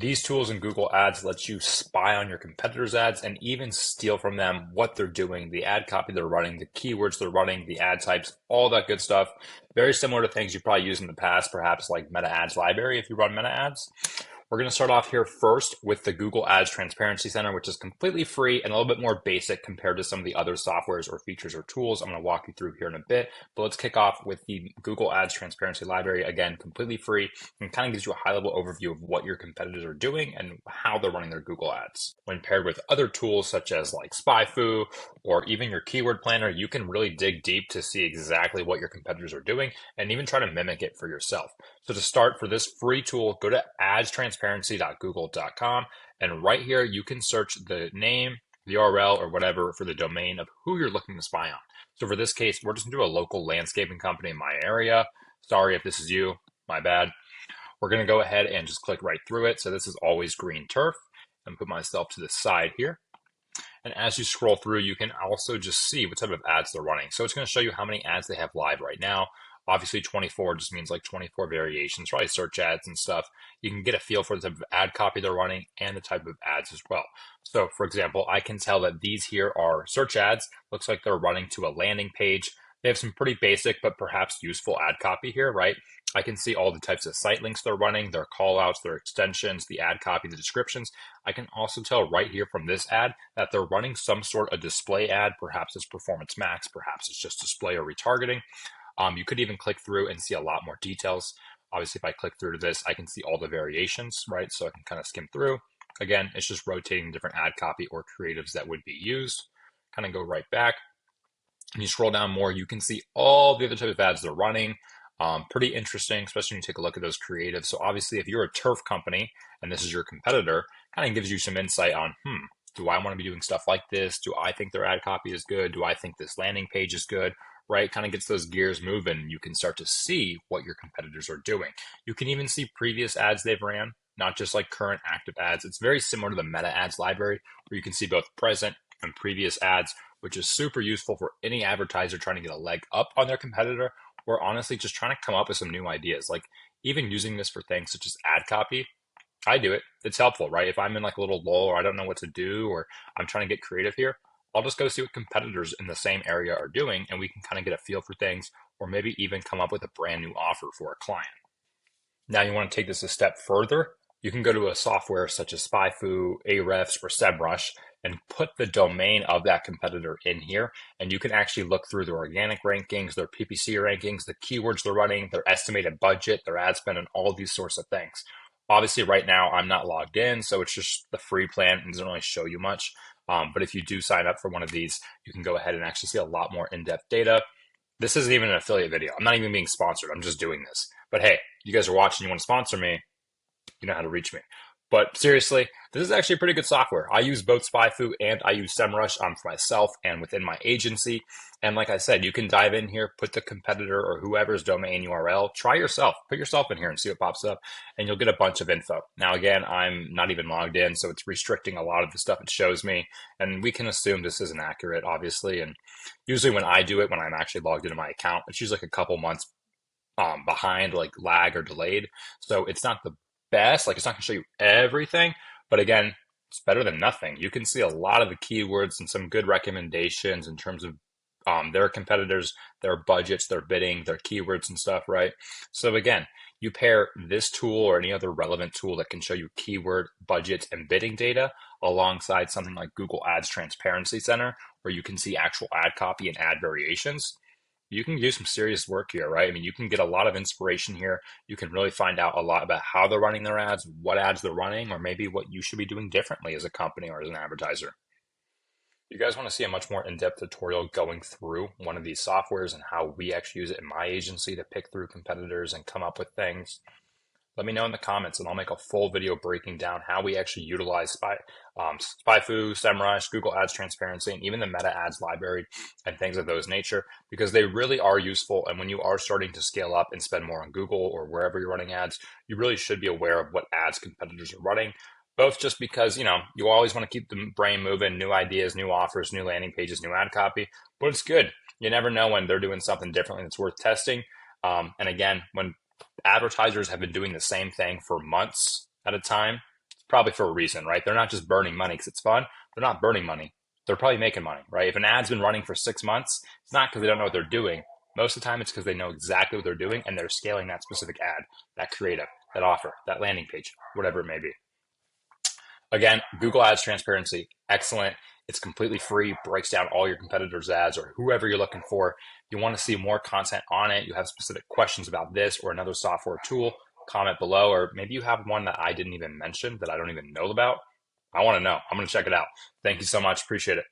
These tools in Google Ads let you spy on your competitors' ads and even steal from them what they're doing, the ad copy they're running, the keywords they're running, the ad types, all that good stuff. Very similar to things you probably used in the past, perhaps like Meta Ads Library if you run Meta Ads. We're going to start off here first with the Google Ads Transparency Center, which is completely free and a little bit more basic compared to some of the other softwares or features or tools I'm going to walk you through here in a bit. But let's kick off with the Google Ads Transparency Library. Again, completely free and kind of gives you a high level overview of what your competitors are doing and how they're running their Google Ads. When paired with other tools such as like SpyFu or even your keyword planner, you can really dig deep to see exactly what your competitors are doing and even try to mimic it for yourself. So to start, for this free tool, go to adstransparency.google.com, and right here you can search the name, the URL, or whatever for the domain of who you're looking to spy on. So for this case, we're just going to do a local landscaping company in my area. Sorry if this is you, my bad. We're going to go ahead and just click right through it. So this is Always Green Turf, and put myself to the side here. And as you scroll through, you can also just see what type of ads they're running. So it's going to show you how many ads they have live right now. Obviously, 24 just means like 24 variations, probably search ads and stuff. You can get a feel for the type of ad copy they're running and the type of ads as well. So, for example, I can tell that these here are search ads. Looks like they're running to a landing page. They have some pretty basic but perhaps useful ad copy here, right? I can see all the types of site links they're running, their call outs, their extensions, the ad copy, the descriptions. I can also tell right here from this ad that they're running some sort of display ad. Perhaps it's Performance Max, perhaps it's just display or retargeting. You could even click through and see a lot more details. Obviously, if I click through to this, I can see all the variations, right? So I can kind of skim through. Again, it's just rotating different ad copy or creatives that would be used. Kind of go right back. And you scroll down more, you can see all the other type of ads they're running. Pretty interesting, especially when you take a look at those creatives. So obviously, if you're a turf company and this is your competitor, kind of gives you some insight on, do I want to be doing stuff like this? Do I think their ad copy is good? Do I think this landing page is good? Right? Kind of gets those gears moving. You can start to see what your competitors are doing. You can even see previous ads they've ran, not just like current active ads. It's very similar to the Meta Ads library, where you can see both present and previous ads, which is super useful for any advertiser trying to get a leg up on their competitor, or honestly just trying to come up with some new ideas. Like even using this for things such as ad copy, I do it. It's helpful, right? If I'm in like a little lull or I don't know what to do or I'm trying to get creative here, I'll just go see what competitors in the same area are doing and we can kind of get a feel for things or maybe even come up with a brand new offer for a client. Now you want to take this a step further. You can go to a software such as SpyFu, Ahrefs, or SEMrush and put the domain of that competitor in here. And you can actually look through their organic rankings, their PPC rankings, the keywords they're running, their estimated budget, their ad spend, and all these sorts of things. Obviously, right now I'm not logged in, so it's just the free plan and doesn't really show you much. But if you do sign up for one of these, you can go ahead and actually see a lot more in-depth data. This isn't even an affiliate video. I'm not even being sponsored. I'm just doing this. But hey, you guys are watching, you want to sponsor me, you know how to reach me. But seriously, this is actually pretty good software. I use both SpyFu and I use SEMrush for myself and within my agency. And like I said, you can dive in here, put the competitor or whoever's domain URL, try yourself, put yourself in here and see what pops up, and you'll get a bunch of info. Now, again, I'm not even logged in, so it's restricting a lot of the stuff it shows me. And we can assume this isn't accurate, obviously. And usually when I do it, when I'm actually logged into my account, it's usually like a couple months behind, like lag or delayed. So it's not the best. Like it's not going to show you everything, but again, it's better than nothing. You can see a lot of the keywords and some good recommendations in terms of their competitors, their budgets, their bidding, their keywords and stuff, right? So again, you pair this tool or any other relevant tool that can show you keyword, budgets, and bidding data alongside something like Google Ads Transparency Center, where you can see actual ad copy and ad variations. You can do some serious work here, right? I mean, you can get a lot of inspiration here. You can really find out a lot about how they're running their ads, what ads they're running, or maybe what you should be doing differently as a company or as an advertiser. You guys want to see a much more in-depth tutorial going through one of these softwares and how we actually use it in my agency to pick through competitors and come up with things? Let me know in the comments and I'll make a full video breaking down how we actually utilize SpyFu, SEMrush, Google Ads Transparency, and even the Meta Ads library and things of those nature, because they really are useful. And when you are starting to scale up and spend more on Google or wherever you're running ads, you really should be aware of what ads competitors are running, both just because, you always want to keep the brain moving, new ideas, new offers, new landing pages, new ad copy, but it's good. You never know when they're doing something differently that's worth testing. And again, when advertisers have been doing the same thing for months at a time, probably for a reason, right? They're not just burning money because it's fun. They're not burning money. They're probably making money, right? If an ad's been running for 6 months, it's not because they don't know what they're doing. Most of the time, it's because they know exactly what they're doing and they're scaling that specific ad, that creative, that offer, that landing page, whatever it may be. Again, Google Ads transparency, excellent. It's completely free, breaks down all your competitors' ads or whoever you're looking for. You want to see more content on it, you have specific questions about this or another software tool, comment below, or maybe you have one that I didn't even mention that I don't even know about. I want to know. I'm going to check it out. Thank you so much. Appreciate it.